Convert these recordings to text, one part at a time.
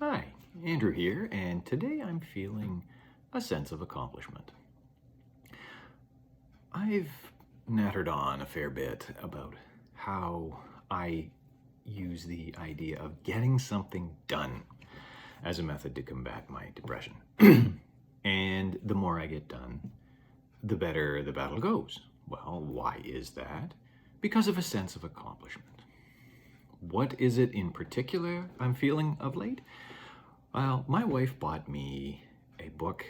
Hi, Andrew here, and today I'm feeling a sense of accomplishment. I've nattered on a fair bit about how I use the idea of getting something done as a method to combat my depression. And the more I get done, the better the battle goes. Well, why is that? Because of a sense of accomplishment. What is it in particular I'm feeling of late? Well, my wife bought me a book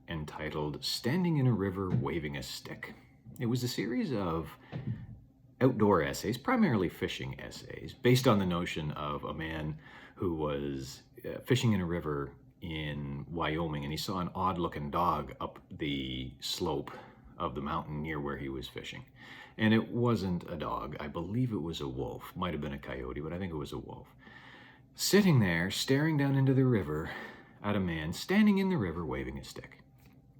entitled Standing in a River Waving a Stick. It was a series of outdoor essays, primarily fishing essays, based on the notion of a man who was fishing in a river in Wyoming, and he saw an odd-looking dog up the slope of the mountain near where he was fishing. And it wasn't a dog. I believe it was a wolf. Might have been a coyote, but I think it was a wolf. Sitting there, staring down into the river at a man standing in the river waving a stick.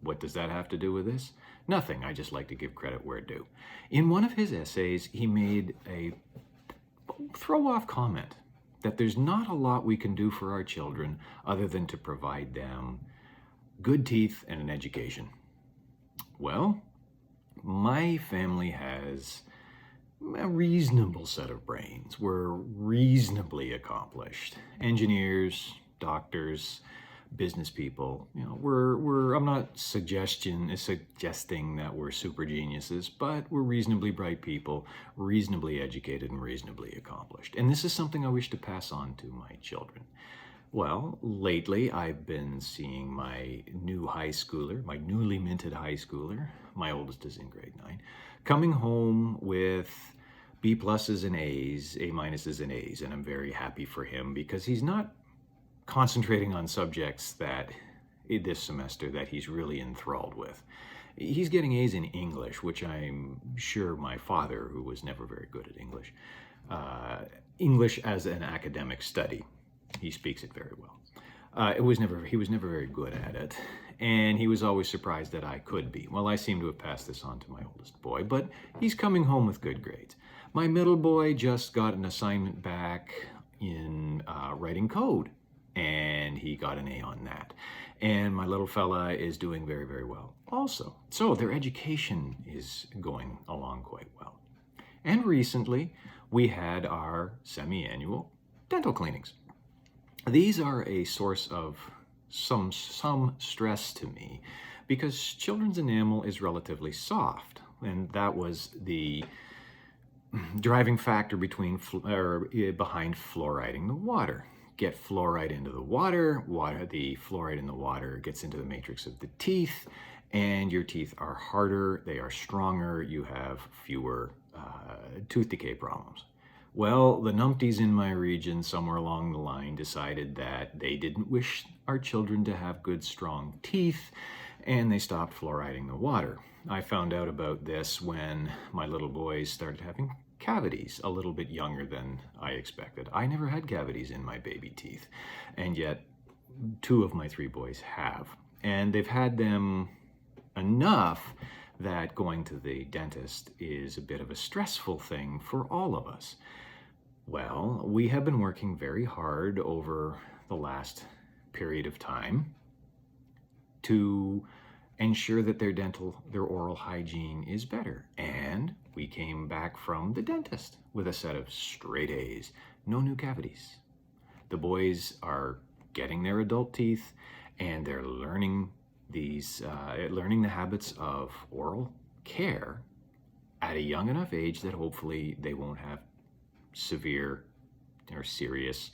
What does that have to do with this? Nothing. I just like to give credit where due. In one of his essays, he made a throw-off comment that there's not a lot we can do for our children other than to provide them good teeth and an education. Well, my family has a reasonable set of brains. We're reasonably accomplished. Engineers, doctors, business people. I'm not suggesting that we're super geniuses, but we're reasonably bright people, reasonably educated, and reasonably accomplished. And this is something I wish to pass on to my children. Well, lately I've been seeing my new high schooler, my newly minted high schooler, my oldest is in grade 9, coming home with B pluses and A's, A minuses and A's, and I'm very happy for him because he's not concentrating on subjects that this semester that he's really enthralled with. He's getting A's in English, which I'm sure my father, who was never very good at English, English as an academic study, he speaks it very well. He was never very good at it, and he was always surprised that I could be. Well, I seem to have passed this on to my oldest boy, but he's coming home with good grades. My middle boy just got an assignment back in writing code, and he got an A on that. And my little fella is doing very, very well also. So their education is going along quite well. And recently, we had our semi-annual dental cleanings. These are a source of some stress to me because children's enamel is relatively soft, and that was the driving factor behind fluoriding the water. Get fluoride into the water, the fluoride in the water gets into the matrix of the teeth, and your teeth are harder, they are stronger, you have fewer tooth decay problems. Well, the numpties in my region somewhere along the line decided that they didn't wish our children to have good, strong teeth, and they stopped fluoriding the water. I found out about this when my little boys started having cavities, a little bit younger than I expected. I never had cavities in my baby teeth, and yet 2 of my 3 boys have. And they've had them enough that going to the dentist is a bit of a stressful thing for all of us. Well, we have been working very hard over the last period of time to ensure that their oral hygiene is better. And we came back from the dentist with a set of straight A's, no new cavities. The boys are getting their adult teeth, and they're learning the habits of oral care at a young enough age that hopefully they won't have severe or serious,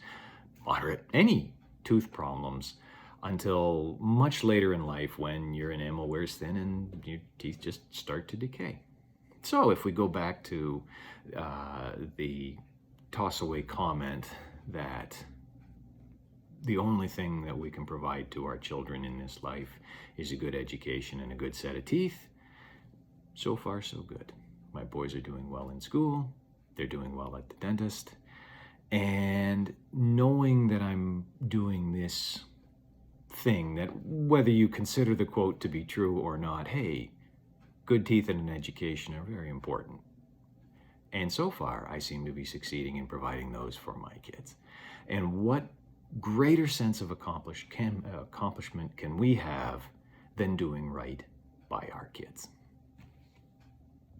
moderate, any tooth problems until much later in life when your enamel wears thin and your teeth just start to decay. So if we go back to the toss-away comment that the only thing that we can provide to our children in this life is a good education and a good set of teeth, so far so good. My boys are doing well in school, they're doing well at the dentist, and knowing that I'm doing this thing that, whether you consider the quote to be true or not, hey, good teeth and an education are very important. And so far, I seem to be succeeding in providing those for my kids. And what greater sense of accomplishment can we have than doing right by our kids?